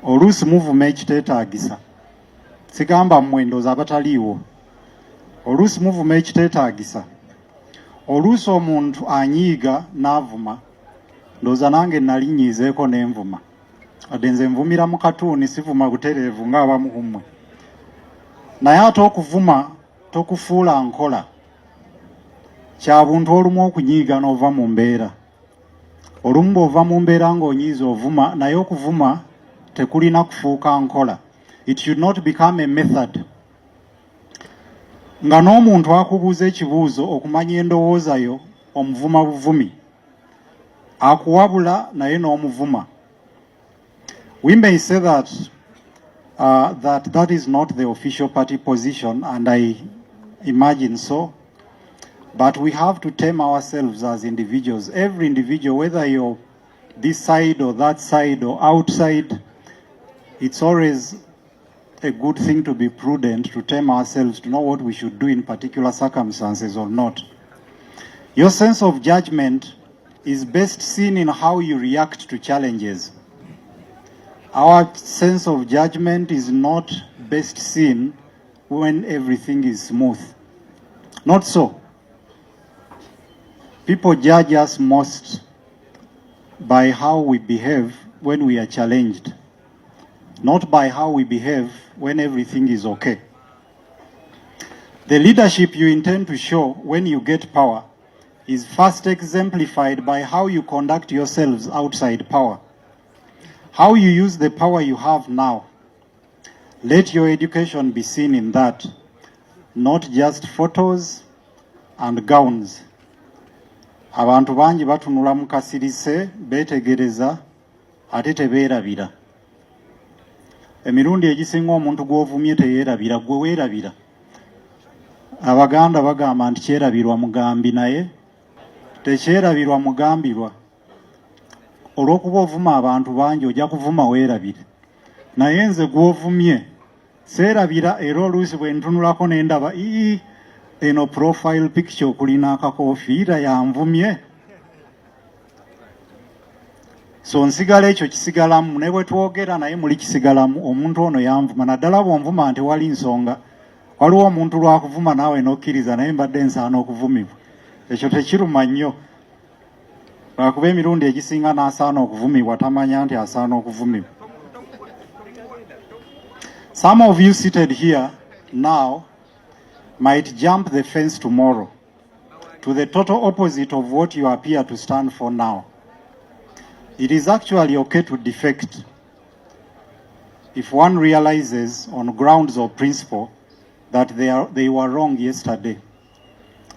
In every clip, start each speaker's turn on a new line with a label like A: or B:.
A: oluusi muvuma ekiteetaagisa sigamba mmwendoza abataliiwo oluusi muvuma ekiteetaagisa oluusi omuntu anyiiga n'avuma ndooza nange nalinyiizeeko n'envuma wadde nze nvumira mu katuuni sivuma butereevu ng'abamu ku mmwe naye ate okuvuma tokufuula nkola kya buntu olumu okunyiiga n'ova mu mbeera olumu bw'ova mu mbeera ng'onyiiza ovuma naye okuvuma tekulina kufuuka nkola. It should not become a method. Nga n'omuntu akubuuza ekibuuzo okumanya endowooza yo omuvuma buvumi akuwabula naye n'omuvuma. We may say that that is not the official party position, and I imagine so, but we have to tame ourselves as individuals. Every individual, whether you're this side or that side or outside, it's always a good thing to be prudent, to tame ourselves, to know what we should do in particular circumstances or not. Your sense of judgment is best seen in how you react to challenges. Our sense of judgment is not best seen when everything is smooth. Not so. People judge us most by how we behave when we are challenged, not by how we behave when everything is okay. The leadership you intend to show when you get power is first exemplified by how you conduct yourselves outside power, how you use the power you have now. Let your education be seen in that, not just photos and gowns. Abantu bangi batunula mu kasirise beetegereza ate tebeerabira. Emirundi egisinga omuntu gw'ovumye teyeerabira, gwe weerabira. Abaganda bagamba nti kyerabirwa mugambi naye tekyerabirwa mugambirwa. Olw'okuba ovuma abantu bangi ojja kuvuma weerabire. Naye nze gw'ovumye seerabira era oluusi bwe ntunulako ne ndaba eno profile picture okulina akakoofiira yanvumye. So nsigala ekyo kisigalamu ne bwe twogera naye muli kisigalamu omuntu ono yanvuma. Naddala bw'onvuma nti wali nsonga, waliwo omuntu lwakuvuma naawe n'okkiriza naye mbadde nsaana okuvumibwa. Ekyo tekiruma nnyo. Lwakuba emirundi egisinga n'asaana okuvumibwa tamanya nti asaana okuvumibwa. Some of you seated here now might jump the fence tomorrow to the total opposite of what you appear to stand for now. It is actually okay to defect if one realizes on grounds of principle that they were wrong yesterday.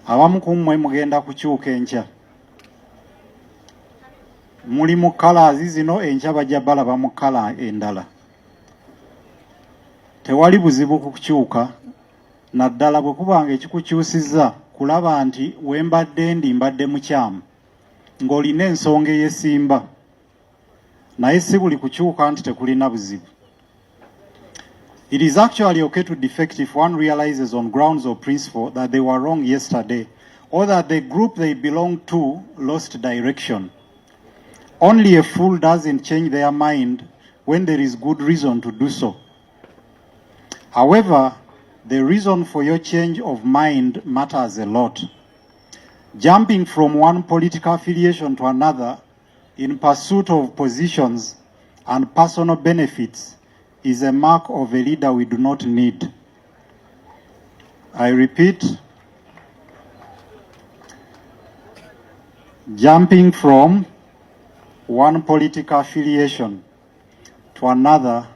A: Abamu ku mmwe mugenda kukyuka enkya. Muli mu colors zino enkya bajja balaba mu color endala. Tewali buzibu ku kukyuka, naddala bwe kubanga ekikukyusizza kulaba nti we mbadde ndi mbadde mukyamu ng'olina ensonga eyesimba. Naye si buli kukyuka nti tekulina buzibu. It is actually okay to defect if one realizes on grounds of principle that they were wrong yesterday or that the group they belong to lost direction. Only a fool doesn't change their mind when there is good reason to do so. However, the reason for your change of mind matters a lot. Jumping from one political affiliation to another in pursuit of positions and personal benefits is a mark of a leader we do not need. I repeat, jumping from one political affiliation to another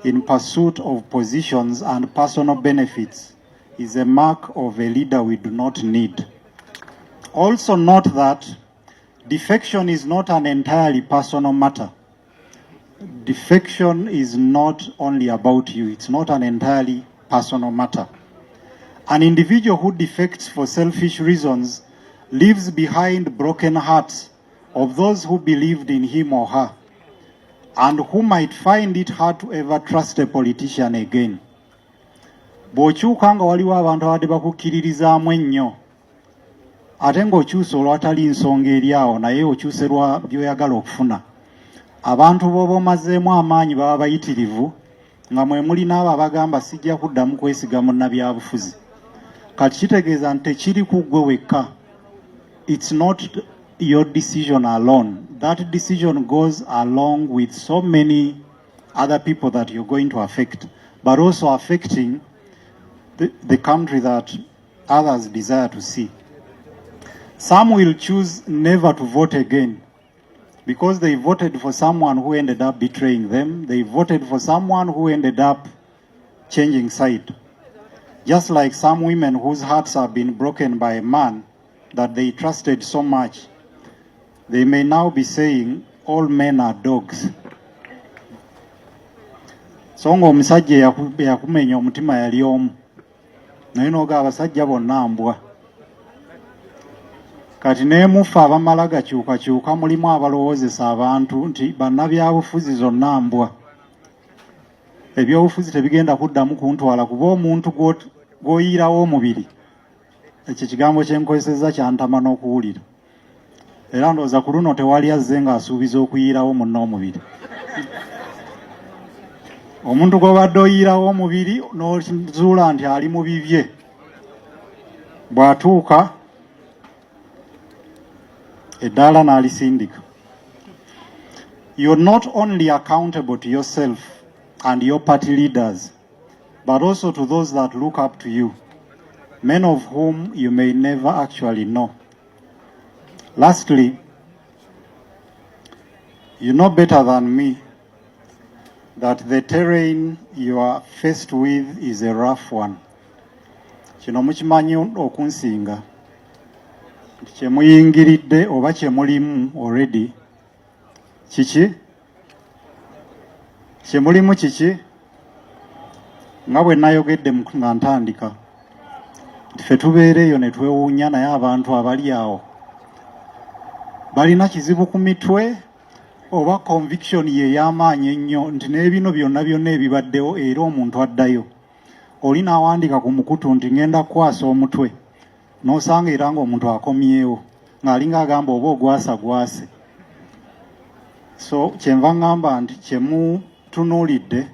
A: in pursuit of positions and personal benefits is a mark of a leader we do not need. Also note that defection is not an entirely personal matter. Defection is not only about you. It's not an entirely personal matter. An individual who defects for selfish reasons leaves behind broken hearts of those who believed in him or her, and who might find it hard to ever trust a politician again. Bw'okyuka nga waliwo abantu abadde bakukkiririzaamu ennyo, ate ng'okyusa olwatali nsonga eri awo naye okyuse lwa by'oyagala okufuna, abantu b'oba omazeemu amaanyi baba bayitirivu nga mwe muli n'abo abagamba sijja kuddamu kwesiga munnabyabufuzi. Kati kitegeeza nti tekiri ku ggwe wekka. It's not your decision alone. That decision goes along with so many other people that you're going to affect, but also affecting the country that others desire to see. Some will choose never to vote again because they voted for someone who ended up betraying them. They voted for someone who ended up changing side. Just like some women whose hearts have been broken by a man that they trusted so much, they may now be saying, all men are dogs. So ng'omusajja eyakumenya omutima yali omu, naye n'oga abasajja bonna mbwa. Kati n'emufa abamala gakyukakyuka mulimu abalowoozesa abantu nti bannabyabufuzi zonna mbwa. Ebyobufuzi tebigenda kuddamu kuntwala kuba omuntu gw'oyiirawo omubiri. Ekyo kigambo kye nkozesezza kyantama n'okuwulira. Era ndowooza ku luno tewali azze ng'asuubiza okuyiirawo munno omubiri. Omuntu gw'obadde oyiirawo omubiri n'ozuula nti ali mu bibye, bw'atuuka eddaala n'alisindika. You're not only accountable to yourself and your party leaders, but also to those that look up to you, many of whom you may never actually know. Lastly, you know better than me that the terrain you are faced with is a rough one. Kino mukimanyi okunsinga. Kye muyingiridde oba kye mulimu already. Kiki? Kye mulimu kiki? Nga bwe nayogedde nga ntandika. Ffe tubeereeyo ne twewuunya naye abantu abali awo balina kizibu ku mitwe oba conviction ye y'amaanyi ennyo nti n'ebino byonna ebibaddewo era omuntu addayo. Oli n'awandiika ku mukutu nti ngenda kukwasa omutwe n'osanga era ng'omuntu akomyewo ng'alinga agamba oba ogwasa gwase. So kyenva ngamba nti kye mutunuulidde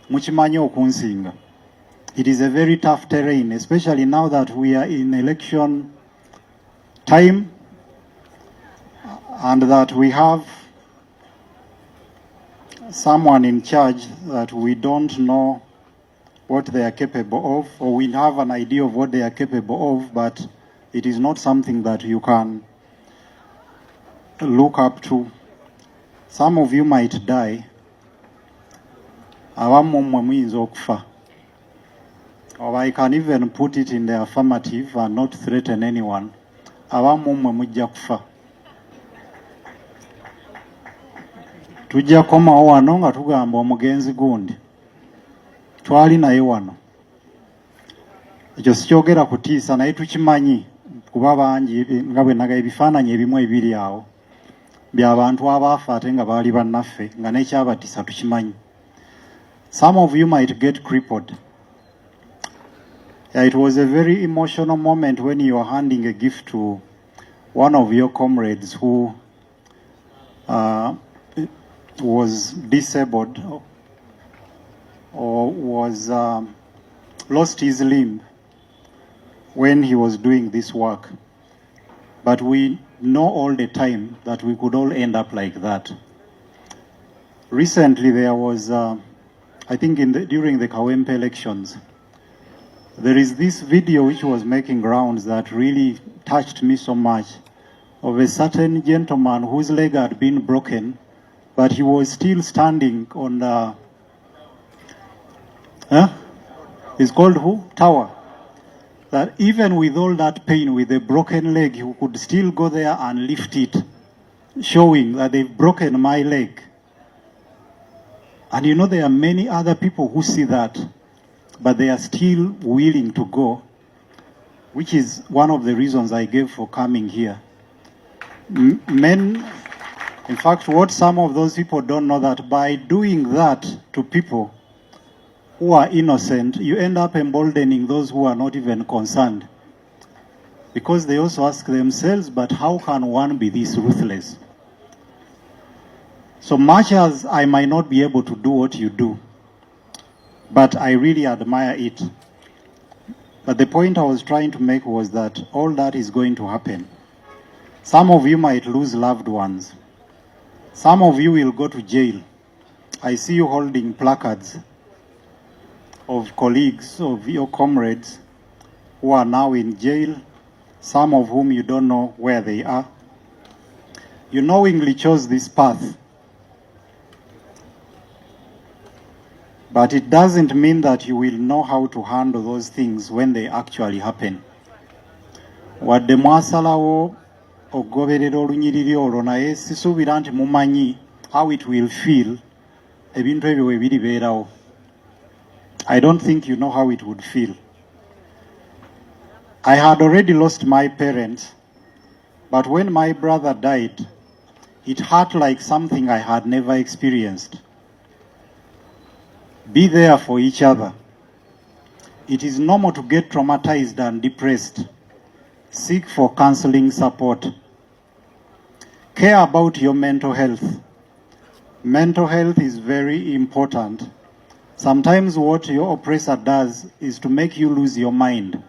A: mukimanyi okunsinga. It is a very tough terrain, especially now that we are in election time and that we have someone in charge that we don't know what they are capable of, or we have an idea of what they are capable of, but it is not something that you can look up to. Some of you might die. Abamu mmwe muyinza okufa. Or I can even put it in the affirmative and not threaten anyone. Abamu mmwe mujja kufa. Tujja komawo wano nga tugamba omugenzi gundi twali naye wano. Ekyo sikyogera kutiisa naye tukimanyi kuba bangi nga bwe naga ebifaananyi ebimu ebiri awo by'abantu abaafa ate nga baali bannaffe nga n'ekyabatiisa tukimanyi. Some of you might get crippled. Yeah, it was a very emotional moment when you were handing a gift to one of your comrades who was disabled or was lost his limb when he was doing this work. But we know all the time that we could all end up like that. Recently there was, I think during the Kawempe elections, there is this video which was making rounds that really touched me so much, of a certain gentleman whose leg had been broken, but he was still standing on it's called who? Tower. That even with all that pain, with a broken leg, he could still go there and lift it, showing that they've broken my leg. And you know, there are many other people who see that, but they are still willing to go, which is one of the reasons I gave for coming here. Men, in fact, what some of those people don't know, that by doing that to people who are innocent, you end up emboldening those who are not even concerned. Because they also ask themselves, but how can one be this ruthless? So much as I might not be able to do what you do, but I really admire it. But the point I was trying to make was that all that is going to happen. Some of you might lose loved ones. Some of you will go to jail. I see you holding placards of colleagues, of your comrades who are now in jail, some of whom you don't know where they are. You knowingly chose this path. But it doesn't mean that you will know how to handle those things when they actually happen. Wadde mwasalawo okugoberera olunyiriri olwo naye sisuubira nti mumanyi how it will feel ebintu ebyo bwe biribeerawo. I don't think you know how it would feel. I had already lost my parents, but when my brother died, it hurt like something I had never experienced. Be there for each other. It is normal to get traumatized and depressed. Seek for counseling support. Care about your mental health. Mental health is very important. Sometimes what your oppressor does is to make you lose your mind.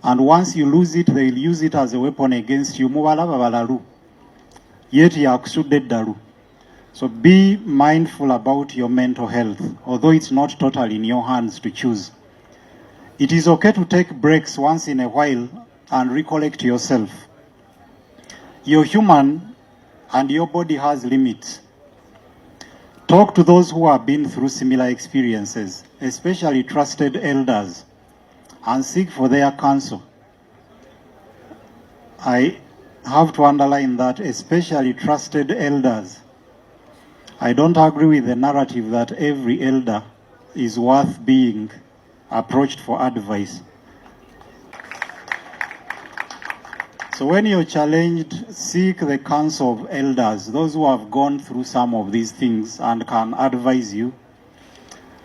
A: And once you lose it, they'll use it as a weapon against you. Mubalaba balalu. Yet yakusudde dalu. So be mindful about your mental health, although it's not totally in your hands to choose. It is okay to take breaks once in a while and recollect yourself. You're human and your body has limits. Talk to those who have been through similar experiences, especially trusted elders, and seek for their counsel. I have to underline that, especially trusted elders. I don't agree with the narrative that every elder is worth being approached for advice. So when you're challenged, seek the counsel of elders, those who have gone through some of these things and can advise you.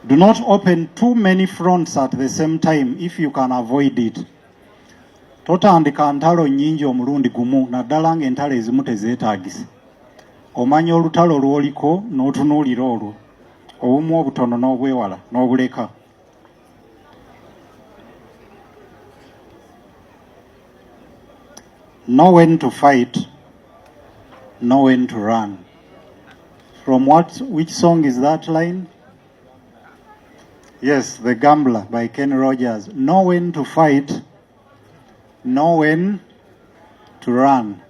A: Do not open too many fronts at the same time if you can avoid it. Totandika ntalo nnyingi omulundi gumu naddala ng'entalo ezimu tezeetaagisa. Omanya olutalo lw'oliko n'otunuulira olwo, obumu obutono n'obwewala n'obuleka. Know when to fight, know when to run. From which song is that line? Yes, The Gambler by Kenny Rogers. Know when to fight, know when to run.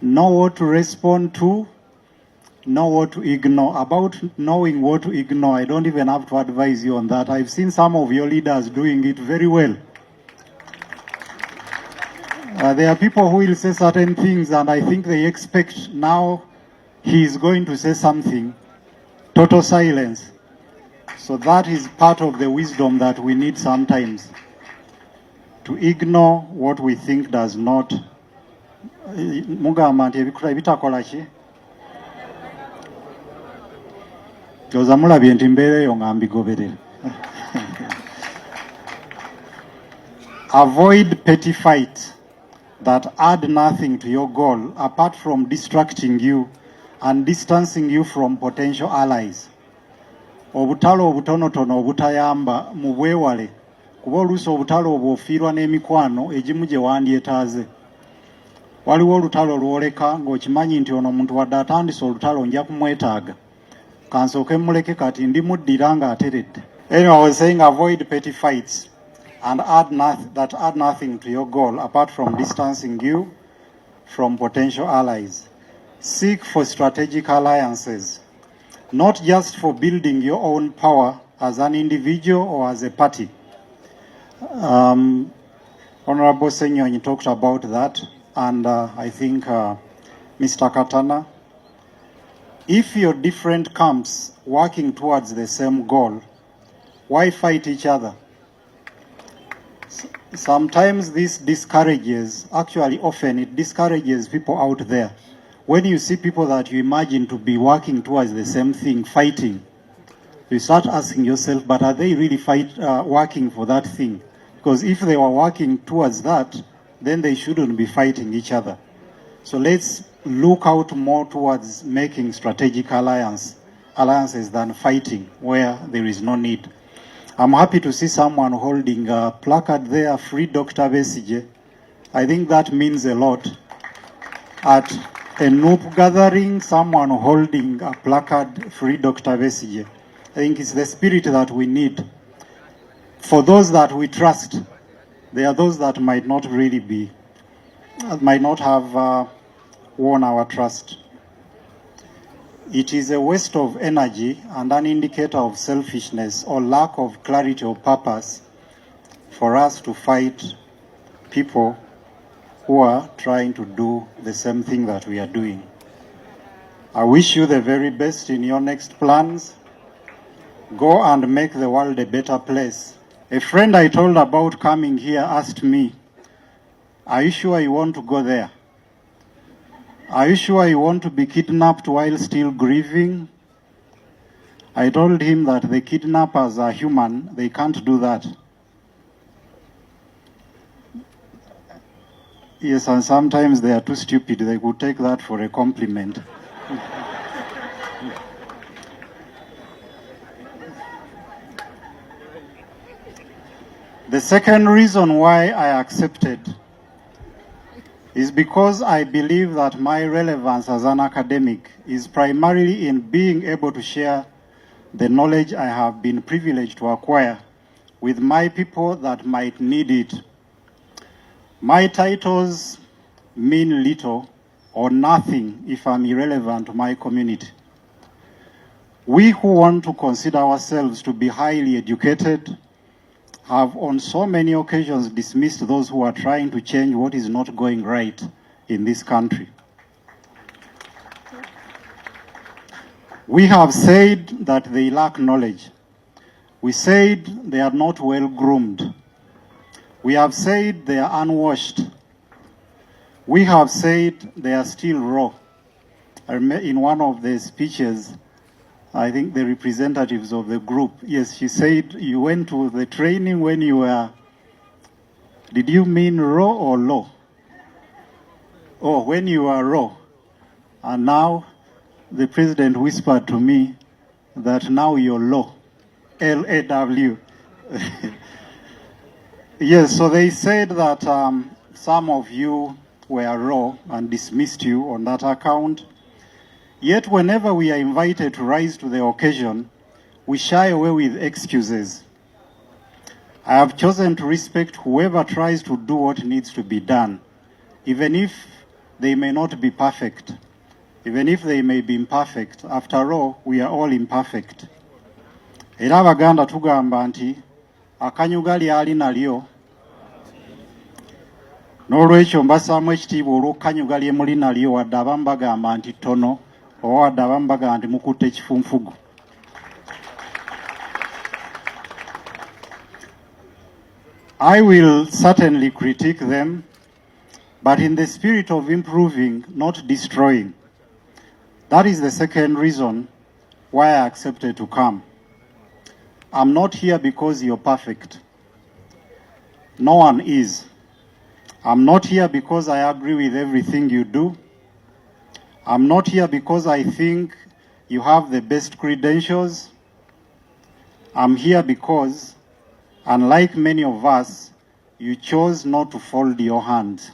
A: Know what to respond to, know what to ignore. About knowing what to ignore, I don't even have to advise you on that. I've seen some of your leaders doing it very well. There are people who will say certain things and I think they expect now he is going to say something. Total silence. So that is part of the wisdom that we need sometimes. To ignore what we think does not. Mugamba nti ebikula ebitakola ki? Kyoza mulabye nti mbeera eyo nga mbigoberera. Avoid petty fights that add nothing to your goal apart from distracting you and distancing you from potential allies. Obutalo obutonotono obutayamba mu bwewale kuba oluusi obutalo obwo ofiirwa n'emikwano egimu gye wandyetaaze. Waliwo olutalo lwoleka ng'okimanyi nti ono omuntu wadde atandise olutalo nja kumwetaaga. Kansooke muleke kati ndimuddira ng'ateredde. Anyway, I was saying avoid petty fights and add nothing to your goal apart from distancing you from potential allies. Seek for strategic alliances, not just for building your own power as an individual or as a party. Honorable Ssentongo talked about that, and I think Mr. Katana, if you're different camps working towards the same goal, why fight each other? Sometimes this discourages, actually often it discourages people out there. When you see people that you imagine to be working towards the same thing, fighting, you start asking yourself, but are they really working for that thing? Because if they were working towards that, then they shouldn't be fighting each other. So let's look out more towards making strategic alliances than fighting where there is no need. I'm happy to see someone holding a placard there, Free Dr. Besigye. I think that means a lot. At a NUP gathering, someone holding a placard, Free Dr. Besigye. I think it's the spirit that we need. For those that we trust, there are those that might not really be, might not have won our trust. It is a waste of energy and an indicator of selfishness or lack of clarity of purpose for us to fight people who are trying to do the same thing that we are doing. I wish you the very best in your next plans. Go and make the world a better place. A friend I told about coming here asked me, "Are you sure you want to go there? Are you sure you want to be kidnapped while still grieving?" I told him that the kidnappers are human, they can't do that. Yes, and sometimes they are too stupid, they could take that for a compliment. The second reason why I accepted is because I believe that my relevance as an academic is primarily in being able to share the knowledge I have been privileged to acquire with my people that might need it. My titles mean little or nothing if I'm irrelevant to my community. We who want to consider ourselves to be highly educated have on so many occasions dismissed those who are trying to change what is not going right in this country. We have said that they lack knowledge. We said they are not well groomed. We have said they are unwashed. We have said they are still raw. In one of the speeches, I think the representatives of the group, yes, she said, "You went to the training when you were," did you mean raw or low? Oh, when you were raw. And now the president whispered to me that now you're low, L-A-W. Yes, so they said that some of you were raw and dismissed you on that account. Yet whenever we are invited to rise to the occasion, we shy away with excuses. I have chosen to respect whoever tries to do what needs to be done, even if they may not be perfect, even if they may be imperfect. After all, we are all imperfect. Era Abaganda tugamba nti akanyuga lyali nalyo, n'olwekyo mbasaamu ekitiibwa olw'okukanyuga lye muli nalyo, wadde abamu bagamba nti ttono, oba wadde abamu bagamba nti mukutte ekifunfugu. I will certainly critique them, but in the spirit of improving, not destroying. That is the second reason why I accepted to come. I'm not here because you're perfect. No one is. I'm not here because I agree with everything you do. I'm not here because I think you have the best credentials. I'm here because, unlike many of us, you chose not to fold your hands.